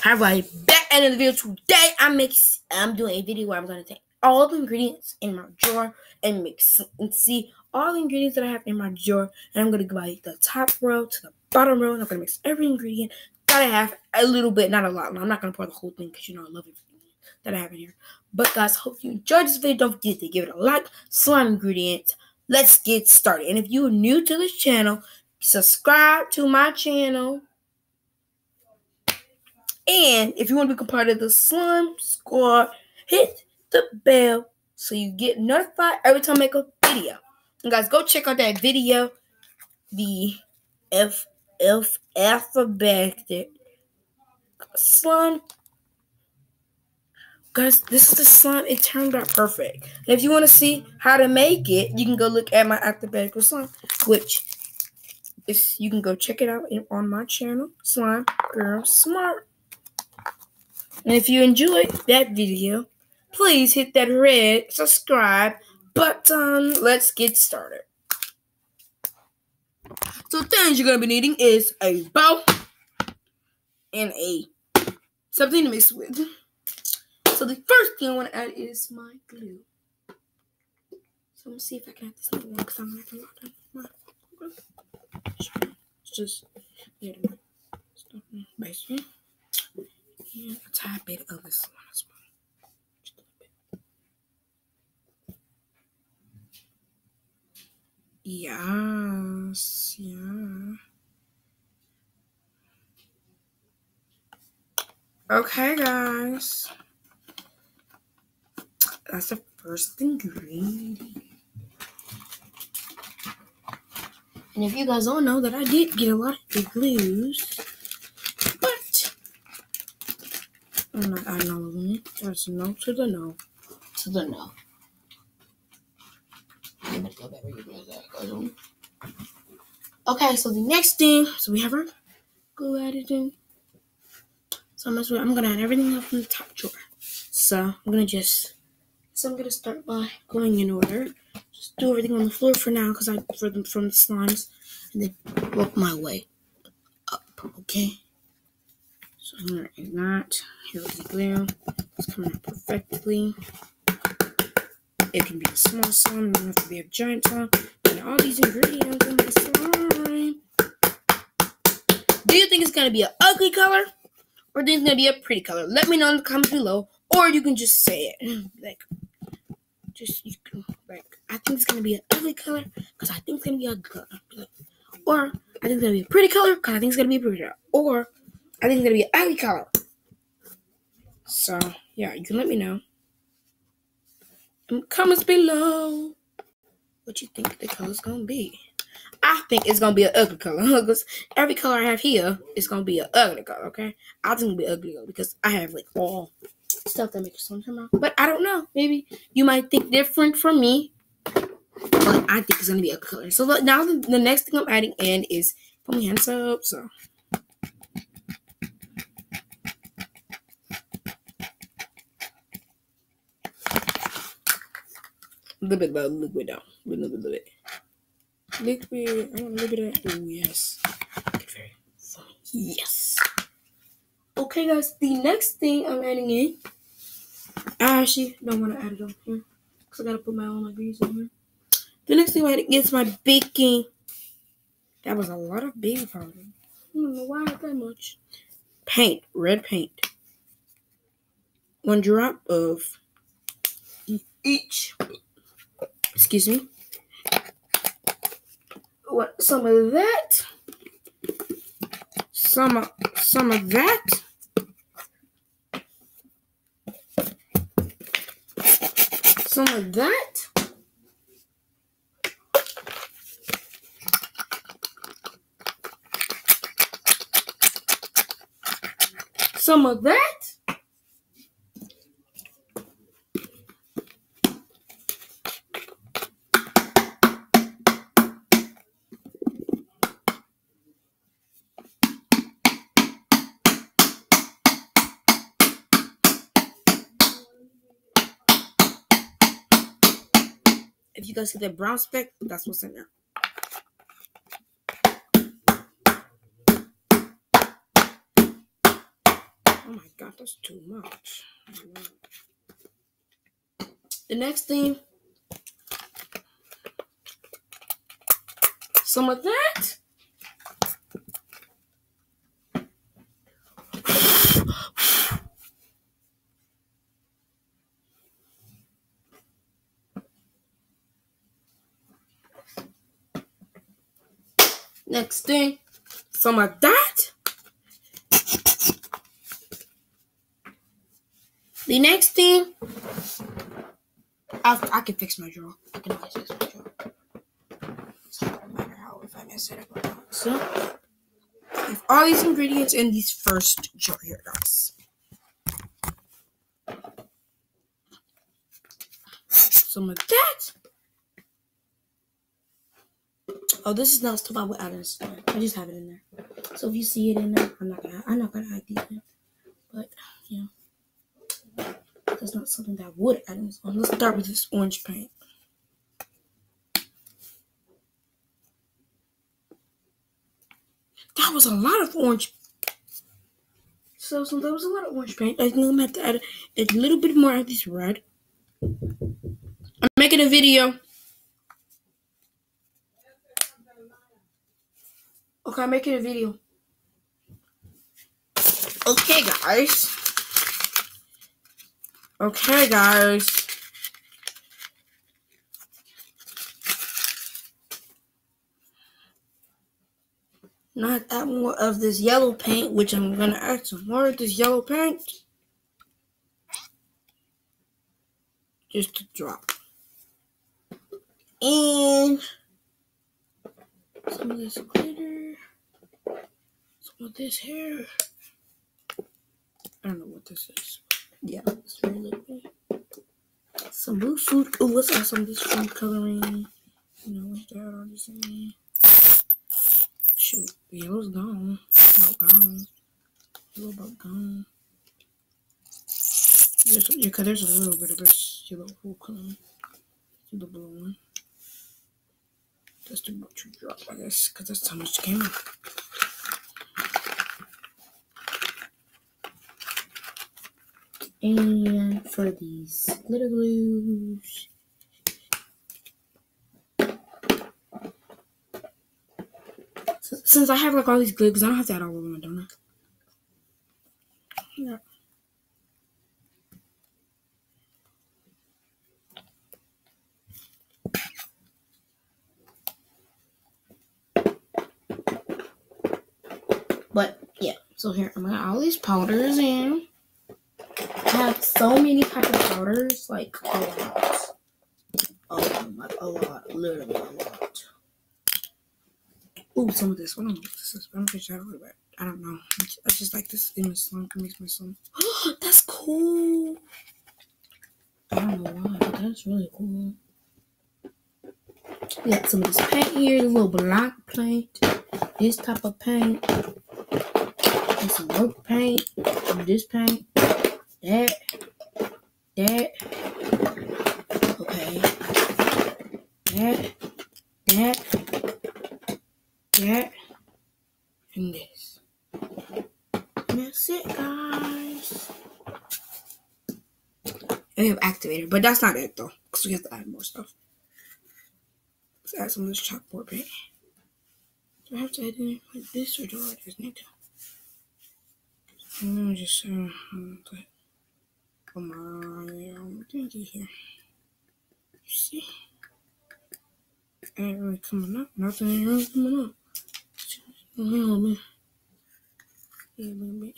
Alright, back at the video. Today I'm doing a video where I'm gonna take all the ingredients in my jar and mix and see all the ingredients that I have in my jar, and I'm gonna go by the top row to the bottom row, and I'm gonna mix every ingredient that I have a little bit, not a lot. I'm not gonna pour the whole thing because I love everything that I have in here. But guys, hope you enjoyed this video. Don't forget to give it a like. Slime ingredients. Let's get started. And if you're new to this channel, subscribe to my channel. And if you want to become part of the slime squad, hit the bell so you get notified every time I make a video. And guys, go check out that video, the alphabetic slime. Guys, this is the slime. It turned out perfect. And if you want to see how to make it, you can go look at my alphabetical slime, which is, you can go check it out on my channel, Slime Girl Smart. And if you enjoyed that video, please hit that red subscribe button. Let's get started. So things you're going to be needing is a bowl and something to mix with. So the first thing I want to add is my glue. So I'm going to see if I can have this thing because I'm not going to lock it. It's just my stuff basically. And a tiny bit of this one as well. Just a little bit. Yes, yeah. Okay, guys. That's the first ingredient. And if you guys all know that I did get a lot of the glues, but I'm not adding all of them. There's no to the no. To the no. I'm gonna go back where you guys that goes. Okay, so the next thing, so we have our glue added in. So I'm gonna add everything up from the top drawer. So I'm gonna start by going in order. Just do everything on the floor for now, because from the slimes, and then work my way up. Okay. So I'm gonna add that. Here's the glue. It's coming out perfectly. It can be a small slime, it doesn't have to be a giant slime. And all these ingredients in the slime. Do you think it's gonna be an ugly color, or do you think it's gonna be a pretty color? Let me know in the comments below, or you can just say it. I think it's gonna be an ugly color because I think it's gonna be a good color. Or I think it's gonna be a pretty color because I think it's gonna be a pretty color. Or I think it's gonna be an ugly color. So yeah, you can let me know in the comments below what you think the color's gonna be. I think it's gonna be an ugly color because every color I have here is gonna be an ugly color. Okay, I think it'll be ugly because I have like all stuff that makes sun come out. But I don't know. Maybe you might think different from me. But I think it's gonna be a color. So now the next thing I'm adding in is put my hands up. So a little bit of liquid down. A little bit. Liquid. I want a little bit of that. Oh yes. Very funny. Yes. Okay, guys. The next thing I'm adding in. I actually don't want to add it on here because I gotta put my own ingredients in here. The next thing I'm adding is my baking. That was a lot of baking powder. I don't know why I had that much. Paint, red paint. 1 drop of each. Excuse me. Some of that. Some of that. Some of that. Some of that. If you guys see that brown speck, that's what's in there. Oh my god, that's too much. The next thing, some of that. Next thing, some of that. The next thing, I can fix my drawer. I can always fix my drawer. So it doesn't matter if I mess it up or not. So, I have all these ingredients in this first jar here, guys. Some of that. Oh, this is not stuff I would add in. I just have it in there. So if you see it in there, I'm not gonna add these in. But yeah, that's not something that I would add in. So let's start with this orange paint. That was a lot of orange. So that was a lot of orange paint. I think I'm gonna have to add a little bit more of this red. I'm making a video. Okay, I'm making a video. Okay, guys. Now I add more of this yellow paint, which I'm gonna add some more of this yellow paint. Just a drop. And some of this glitter. Some of this hair. I don't know what this is. Yeah, it's very little. Some blue food. Oh, let's add some of this food coloring. You know, what's that all this in there? Shoot, the yellow's gone. About gone. Yellow about gone. Because there's a little bit of this yellow food coloring. The blue one. That's too much to drop, I guess, because that's how much came out. And for these glitter glues, since I have like all these glitter glues, I don't have to add all of them, don't I? Yeah. But yeah, so here I'm gonna add all these powders in. I have so many types of powders, like a lot. Like a lot, literally a lot. Ooh, some of this. I don't know what this is. I'm pretty sure I don't know. I don't know. I just like this in my slime. It makes my slime. That's cool. I don't know why, but that's really cool. We got some of this paint here, the little black paint, this type of paint, and some work paint, and this paint, that, okay, that, and this. And that's it, guys. And we have activator, but that's not it though, because we have to add more stuff. Let's add some of this chalkboard paint. Do I have to add it like this, or do I just need to? I'm gonna just put my thingy here. You see? It ain't really coming up. Nothing ain't really coming up. A little bit. Yeah, a little bit.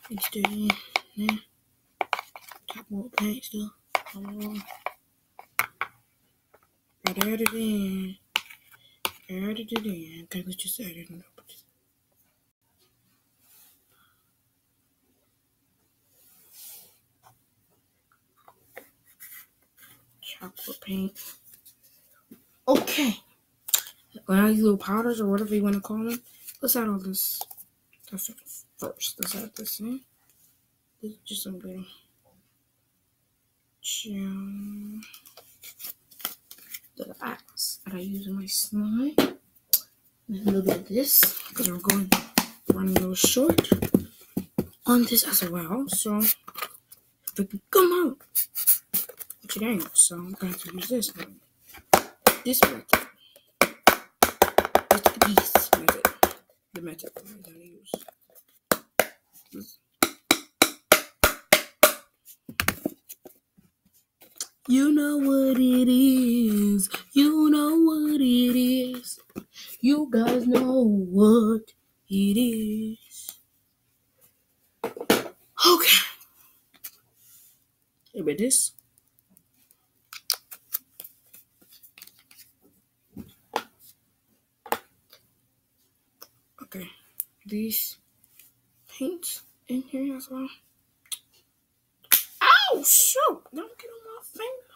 It's there. Yeah. Top more paint still. I added it in. Okay, let's just add it in. Chocolate paint. Okay. Now these little powders or whatever you want to call them. Let's add all this stuff in first. Let's add this in. This is just some little gel that I use in my slime. And a little bit of this because we're running a little short. on this as well. So if it can come out, which it ain't. So I'm going to use this one. This method. This method. The method I'm going to use. You know what it is. You know what it is. You guys know what it is. Okay. Maybe this. Okay. These paints in here as well. Oh, shoot. Don't get on my finger.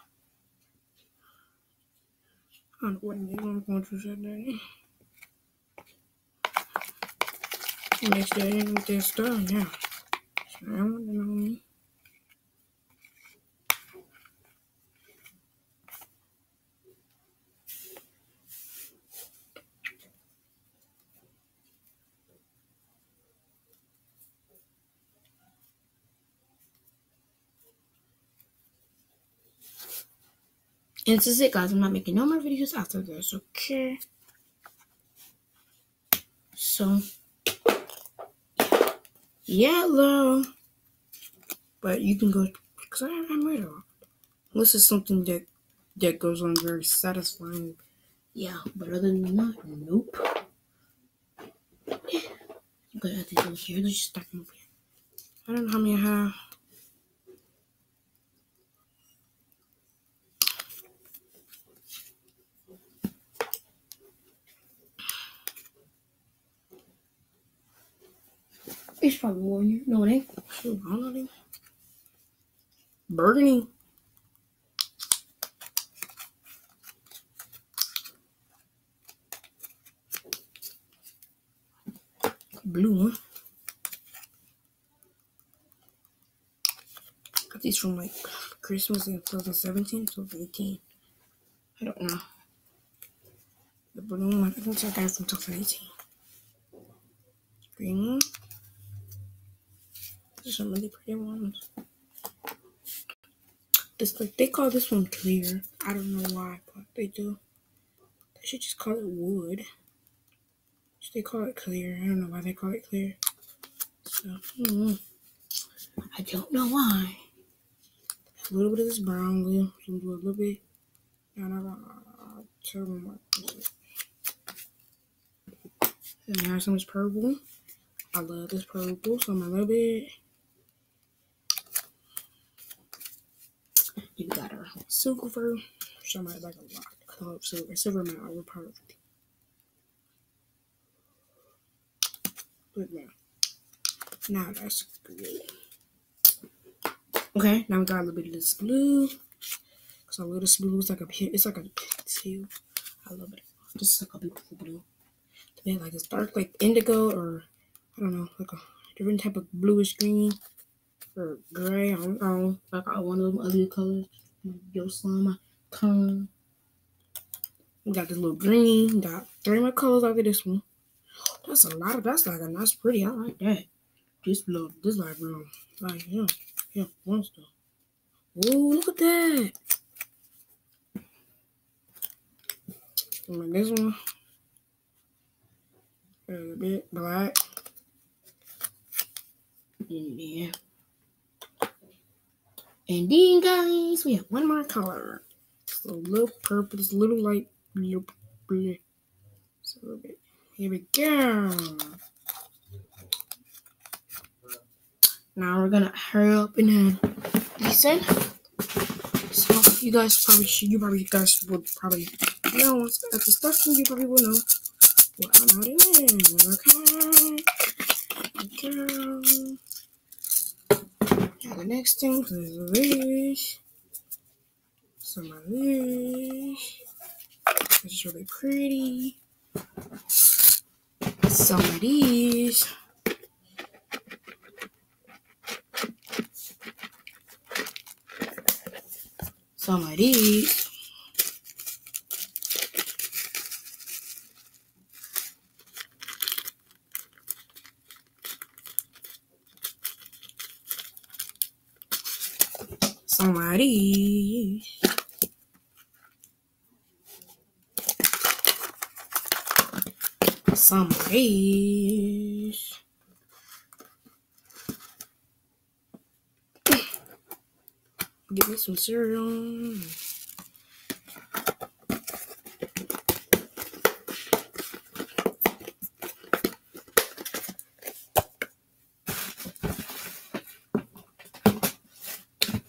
I don't know what I'm going to say there. Next day, with this stuff, yeah. So I want to know. And this is it, guys. I'm not making no more videos after this, okay? So, yellow. But you can go, because I'm ready. This is something that goes on very satisfying. Yeah, but other than that, nope. You gotta add these over here. Let's just stack them over here. I don't know how many I have. It's probably more in here. No, it ain't. Shoot, I don't know. Burgundy. Blue one. Got these from like Christmas in 2017, 2018. I don't know. The blue one, I think I got it from 2018. Green one. There's some really pretty ones. This, like, they call this one clear. I don't know why, but they do. They should just call it wood. They call it clear. I don't know why they call it clear. So, I don't know why. A little bit of this brown, we'll do a little bit. And I'll tell them what is it. And I have some of this purple. I love this purple, so I'm a little bit. You got our silver. Somebody like a lot of color of silver. Silver might overpower. But now that's good. Okay, now we got a little bit of this blue. Cause I love this blue. It's like a teal. I love it. This is like a beautiful blue. Then like it's dark like indigo or I don't know, like a different type of bluish green or gray. I don't know. Like one of them ugly colors. Yo, slime my tongue. We got this little green. Got 3 more colors after this one. That's a lot of. That's like a nice, pretty. I like that. This like real. Like yeah, monster. Oh, look at that. And this one. A bit black. Yeah. And then, guys, we have one more color. So a little purple, it's a little light blue. So a little bit. Here we go. Now we're gonna hurry up and listen. So you guys would probably know at the station. You probably will know what I'm adding in. Okay. Now the next thing is this. Some of this. It's really pretty. Some of these. Some of these. somebody. Give me some cereal.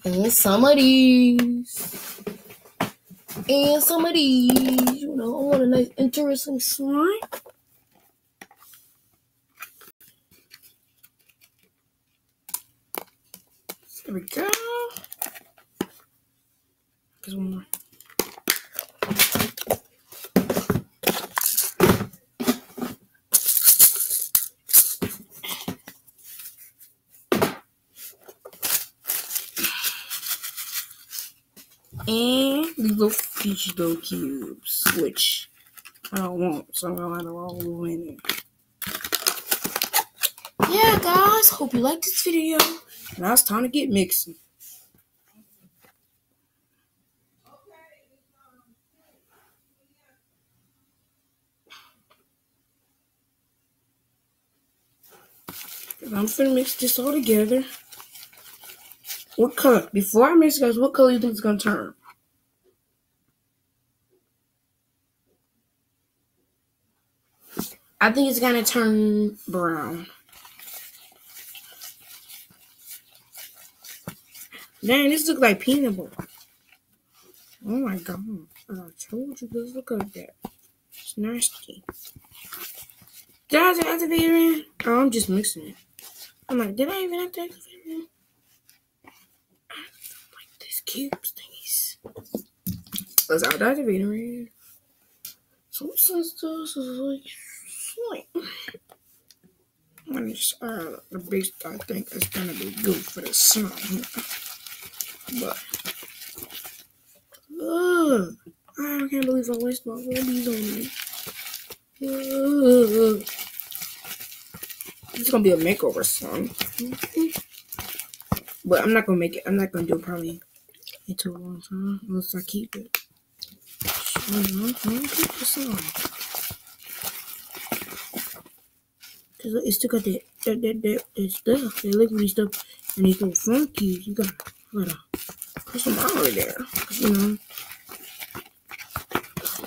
And some of these. And some of these. You know, I want a nice, interesting slime. There we go. There's one more. And these little cubes, which I don't want, so I'm gonna let it all in it. Yeah, guys, hope you liked this video. Now it's time to get mixing. I'm finna mix this all together. What color? Before I mix, guys, what color do you think it's gonna turn? I think it's gonna turn brown. Dang, this looks like peanut butter. Oh my god. I told you guys, look at that. It's nasty. Did I activate it in? Oh, I'm just mixing it. I'm like, did I even have to activate it in? I don't like these cubes thingies. Let's activate it in. So since this is like slime. I'm just the base I think is gonna be good for the slime. But I can't believe I wasted all these on me. It's gonna be a makeover song. But I'm not gonna make it. I'm not gonna do it probably into a long time unless I keep it. I'm gonna keep the song. Cause it still got that stuff, that liquidy stuff, and these little funky. You gotta put some out of there, you know.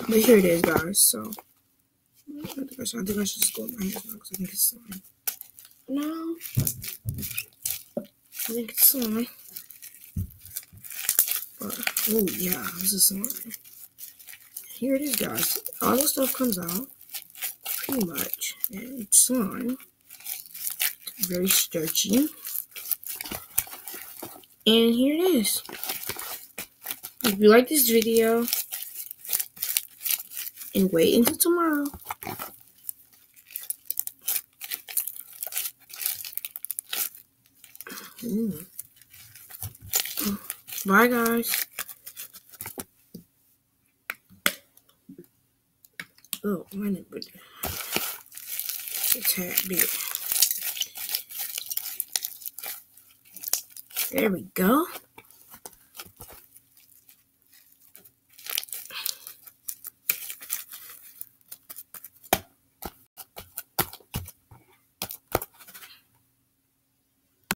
But here it is, guys. So I think I should just go with my hands now because I think it's slime. No, I think it's slime. But oh yeah, this is slime. Here it is, guys. All the stuff comes out pretty much, and it's slime. Very starchy. And here it is. If you like this video, and wait until tomorrow. Bye, guys. Oh, I didn't put a tad bit. There we go.